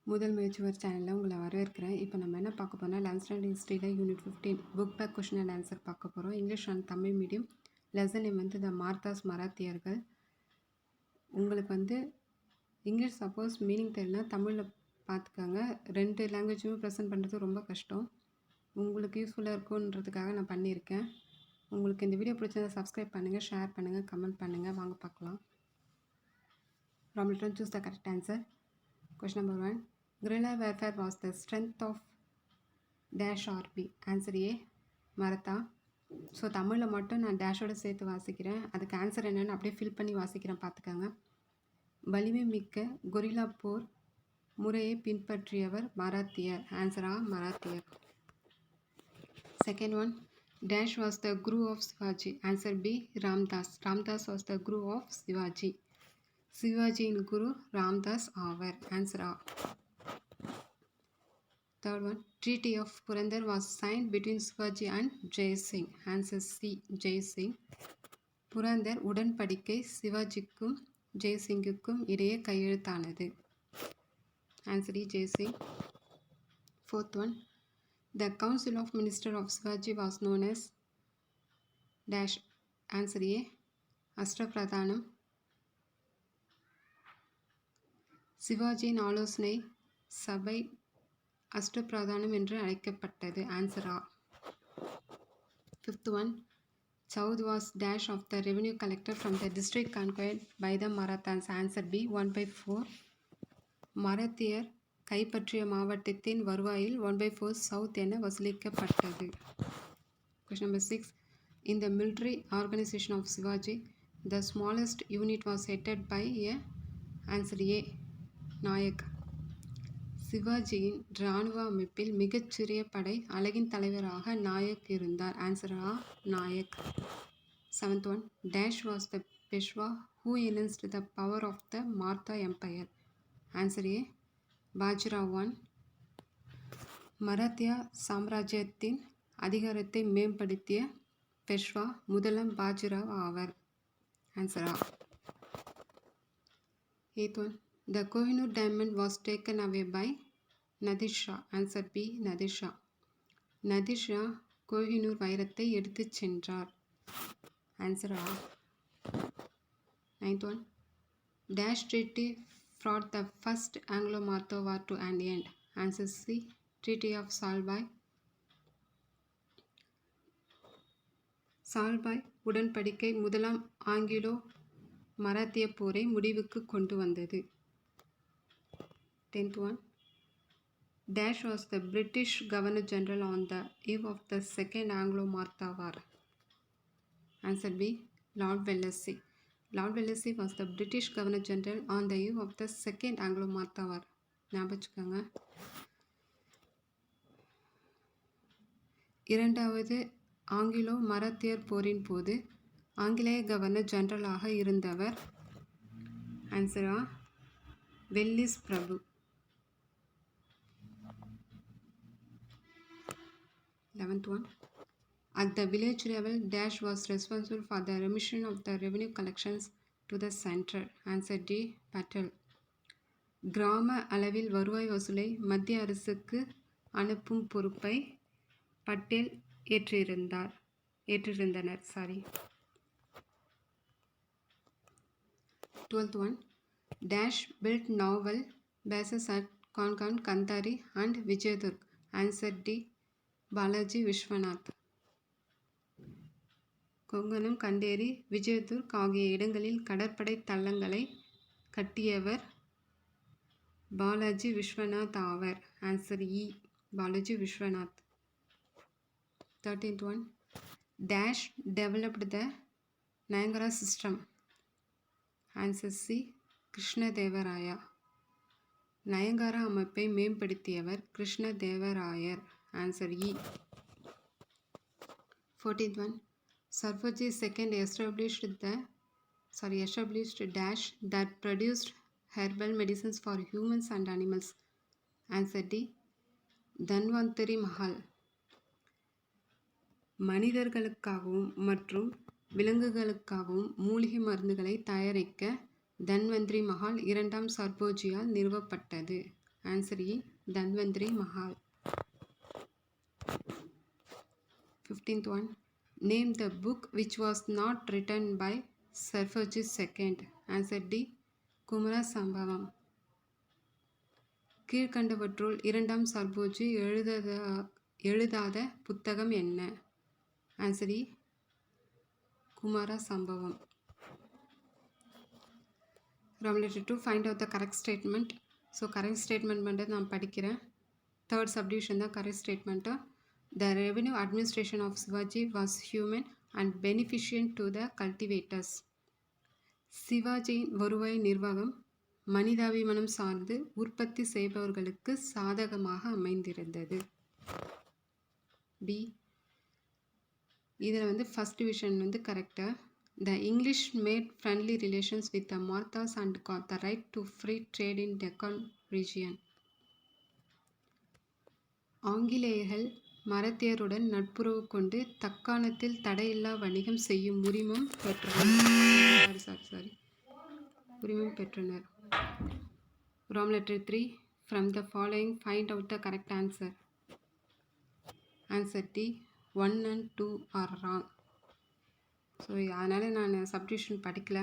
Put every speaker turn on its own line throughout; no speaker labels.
முதல் முயற்சி ஒரு சேனலில் உங்களை வரவேற்கிறேன். இப்போ நம்ம என்ன பார்க்க போறோம்னா 11th ஸ்டாண்டர்ட் ஹிஸ்ட்ரியில் unit 15 book back question and answer பார்க்க போகிறோம். English and Tamil medium. Lesson name the Marathas மராத்தியர்கள். உங்களுக்கு இங்கிலீஷ் சப்போஸ் மீனிங் தெரியலனா தமிழில் பார்த்துக்கோங்க. 2 லாங்குவேஜுமே ப்ரெசென்ட் பண்ணுறது ரொம்ப கஷ்டம். உங்களுக்கு யூஸ்ஃபுல்லாக இருக்குன்றதுக்காக நான் பண்ணியிருக்கேன். உங்களுக்கு இந்த வீடியோ பிடிச்சதை சப்ஸ்கிரைப் பண்ணுங்கள், ஷேர் பண்ணுங்கள், கமெண்ட் பண்ணுங்கள். வாங்க பார்க்கலாம். From return choose the correct answer. Question number 1. Guerrilla warfare was the strength of dash army. Answer A. Maratha. So தமிழில் மட்டும் நான் டேஷோடு சேர்த்து வாசிக்கிறேன். அதுக்கு ஆன்சர் என்னென்னு அப்படியே ஃபில் பண்ணி வாசிக்கிறேன், பார்த்துக்கோங்க. வலிமை மிக்க கொரில்லா போர் முறையை பின்பற்றியவர் மராத்தியர். ஆன்சரா மராத்தியர். Second one. Dash was the guru of Shivaji. Answer B. Ramdas. Ramdas was the guru of Shivaji. சிவாஜியின் குரு ராம்தாஸ் ஆவர். ஆன்சரா. Third one. Treaty of Purandar was signed between Shivaji and Jai Singh. Answer C. Jai Singh. Purandar உடன்படிக்கை சிவாஜிக்கும் ஜெய்சிங்குக்கும் இடையே கையெழுத்தானது. ஆன்சர் இ. Jai Singh. Fourth one. The council of minister of Shivaji was known as dash. Answer A. Ashtapradhan. சிவாஜியின் ஆலோசனை சபை அஷ்டபிரதானம் என்று அழைக்கப்பட்டது. ஆன்சர் ஆ. Fifth one. Chauth was dash of the revenue collector from the district conquered by the Marathas. Answer B. 1/4. மராத்தியர் கைப்பற்றிய மாவட்டத்தின் வருவாயில் 1/4 சவுத் என வசூலிக்கப்பட்டது. Question number 6. In the military organization of Shivaji, the smallest unit was headed by a. Answer A. Nayak. சிவாஜியின் இராணுவ அமைப்பில் மிகச்சிறிய படை அலகின் தலைவராக நாயக் இருந்தார். ஆன்சர் ஆ. Nayak. Seventh one. Dash was the Peshwa who enhanced the power of the Maratha Empire. Answer A. Bajirao I. மராத்தியா சாம்ராஜ்யத்தின் அதிகாரத்தை மேம்படுத்திய பெஷ்வா முதலாம் பாஜிராவ் ஆவர். ஆன்சர் ஆ. Eighth one. The Kohinoor diamond was taken away by Nadir Shah. Answer B. Nadir Shah. Nadir Shah Kohinoor வைரத்தை எடுத்துச் சென்றார். Answer A. Ninth one. Dash treaty brought the first Anglo-Martha war to an end. Answer C. Treaty of Salbai. சால்பாய் உடன்படிக்கை முதலாம் Anglo மராத்திய போரை முடிவுக்கு கொண்டு வந்தது. 10th one. Dash was the British Governor General on the eve of the Second Anglo-Martha War. Answer B. Lord Wellesley. Lord Wellesley was the British Governor General on the eve of the Second Anglo-Martha War. ஞாபகம். இரண்டாவது Anglo மராத்தியர் போரின் போது ஆங்கிலேய governor ஜெனரலாக இருந்தவர். ஆன்சரா வெல்லிஸ் பிரபு. 11th one. At the village level, Dash was responsible for the remission of the revenue collections to the center. Answer D. Patel. கிராம அளவில் வருவாய் வசூலை மத்திய அரசுக்கு அனுப்பும் பொறுப்பை Patel ஏற்றிருந்தனர். 12th one. Dash built naval bases at Konkan, Kandari and Vijayadurg. Answer D. Balaji Viswanath. Konkanam, Khanderi, Vijaydurg ஆகிய இடங்களில் கடற்படை தளங்களை கட்டியவர் பாலாஜி விஸ்வநாத் ஆவர். ஆன்சர் இ. Balaji Vishwanath. 13th one. Dash developed the Nayagara system. Answer C. Krishnadevaraya. Nayankara அமைப்பை மேம்படுத்தியவர் கிருஷ்ணதேவராயர். ஆன்சர் இ. 14th one. Sarvaji II established dash that produced herbal medicines for humans and animals. Answer D. Dhanvantari Mahal. மனிதர்களுக்காகவும் மற்றும் விலங்குகளுக்காகவும் மூலிகை மருந்துகளை தயாரிக்க தன்வந்திரி மஹால் 2ஆம் சர்போஜியால் நிறுவப்பட்டது. Answer E. Dhanvantri Mahal. 15th one. Name the book which was not written by Sarfaji II. Answer D. Kumara Sambhavam. கீழ்கண்டவற்றுள் இரண்டாம் சர்போஜி எழுதாத புத்தகம் என்ன? ஆன்சர் இ. குமார சம்பவம். Roman 2. Find out the correct statement. So correct statement பண்ணுறது நான் படிக்கிறேன். தேர்ட் சப்டிவிஷன் தான் correct statement. The revenue administration of Shivaji was human and beneficent to the cultivators. சிவாஜியின் வருவாய் நிர்வாகம் மனிதாபிமானம் சார்ந்து உற்பத்தி செய்பவர்களுக்கு சாதகமாக அமைந்திருந்தது. பி. இதில் ஃபர்ஸ்ட் டிவிஷன் கரெக்டாக. The English made friendly relations with the Marathas and got the right to free trade in Deccan region. ஆங்கிலேயர்கள் மராத்தியருடன் நட்புறவு கொண்டு தக்காணத்தில் தடையில்லா வணிகம் செய்யும் உரிமம் பெற்றனர். Roman 3. From the following find out the correct answer. Answer D. 1 and 2 are wrong. So அதனால் நான் சப்டிவிஷன் படிக்கல.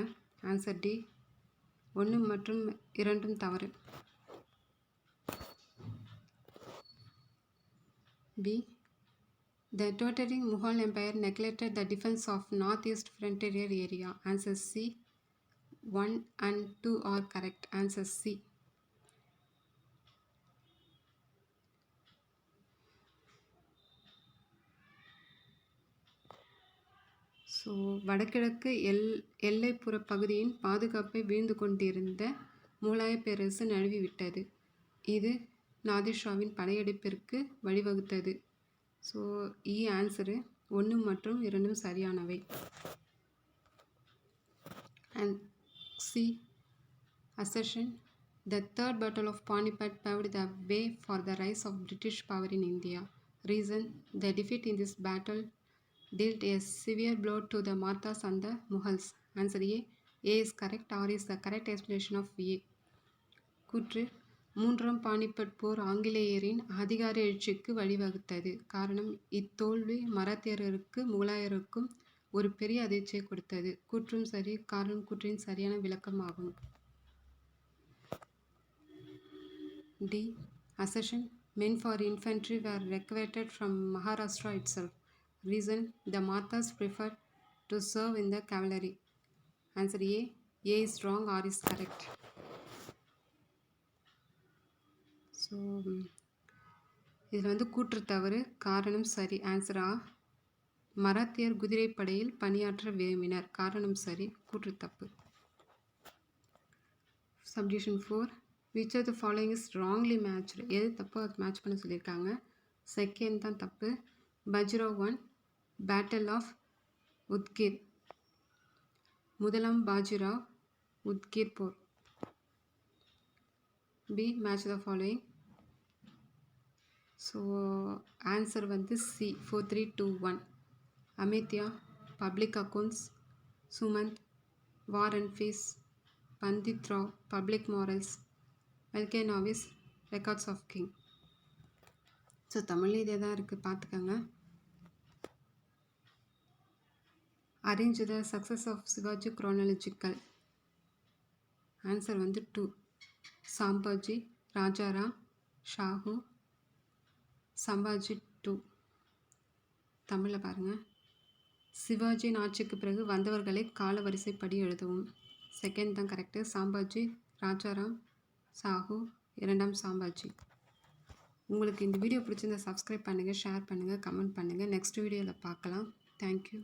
Answer D. 1 மற்றும் 2 தவறு. B. The tottering Mughal Empire neglected the defense of northeast frontier area. Answer C. 1 and 2 are correct. Answer C. So வடகிழக்கு எல்லைப்புற பகுதியின் பாதுகாப்பை வீழ்ந்து கொண்டிருந்த முகலாய பேரரசு நழுவிவிட்டது. இது நாதிர்ஷாவின் படையெடுப்பிற்கு வழிவகுத்தது. ஸோ இ ஆன்சரு. 1 மற்றும் 2 சரியானவை. And C. assertion. The Third Battle of Panipat paved the way for the rise of British power in India. Reason. The defeat in this battle dealt a severe blow to the Marathas and the Mughals. Answer A. A is correct. R is the correct explanation of A. கூற்று. 3ஆம் பானிபட் போர் ஆங்கிலேயரின் அதிகார எழுச்சிக்கு வழிவகுத்தது. காரணம். இத்தோல்வி மராத்தியருக்கு முகலாயருக்கும் ஒரு பெரிய அதிர்ச்சியை கொடுத்தது. கூற்றும் சரி. காரணம் கூற்றின் சரியான விளக்கமாகும். D. Assertion. Men for infantry were recruited from Maharashtra itself. Reason. The Marathas preferred to serve in the cavalry. Answer A. A is wrong. R is correct. So இதில் கூற்று தவறு. காரணம் சரி. ஆன்சர் ஆ. மராத்தியர் குதிரைப்படையில் பணியாற்ற விரும்பினர். காரணம் சரி. கூற்று தப்பு. Subdivision 4. Which of the following is wrongly matched? எது தப்போ அது மேட்ச் பண்ண சொல்லியிருக்காங்க. செகண்ட் தான் தப்பு. பஜ்ராவ் 1. Battle of Udgir. முதலாம் பாஜிராவ் உத்கிர் போர். B. Match the following. So answer C. 4, 3, 2, 1. Amatya. Public accounts. Sumant. War and peace. Pandit Rao. Public morals. எல்கே Navis. Records of king. So தமிழ்ல இதே தான் இருக்குது, பார்த்துக்கோங்க. Arrange the success of Shivaji chronological. Answer 2. Sambhaji, Rajaram, Shahu, Sambhaji 2. தமிழில் பாருங்கள். சிவாஜியின் ஆட்சிக்கு பிறகு வந்தவர்களை கால வரிசைப்படி எழுதவும். செகண்ட் தான் கரெக்டு. சாம்பாஜி, ராஜாராம், சாஹு, 2ஆம் சாம்பாஜி. உங்களுக்கு இந்த வீடியோ பிடிச்சிருந்தா சப்ஸ்கிரைப் பண்ணுங்கள், ஷேர் பண்ணுங்கள், கமெண்ட் பண்ணுங்கள். நெக்ஸ்ட் வீடியோவில் பார்க்கலாம். தேங்க்யூ.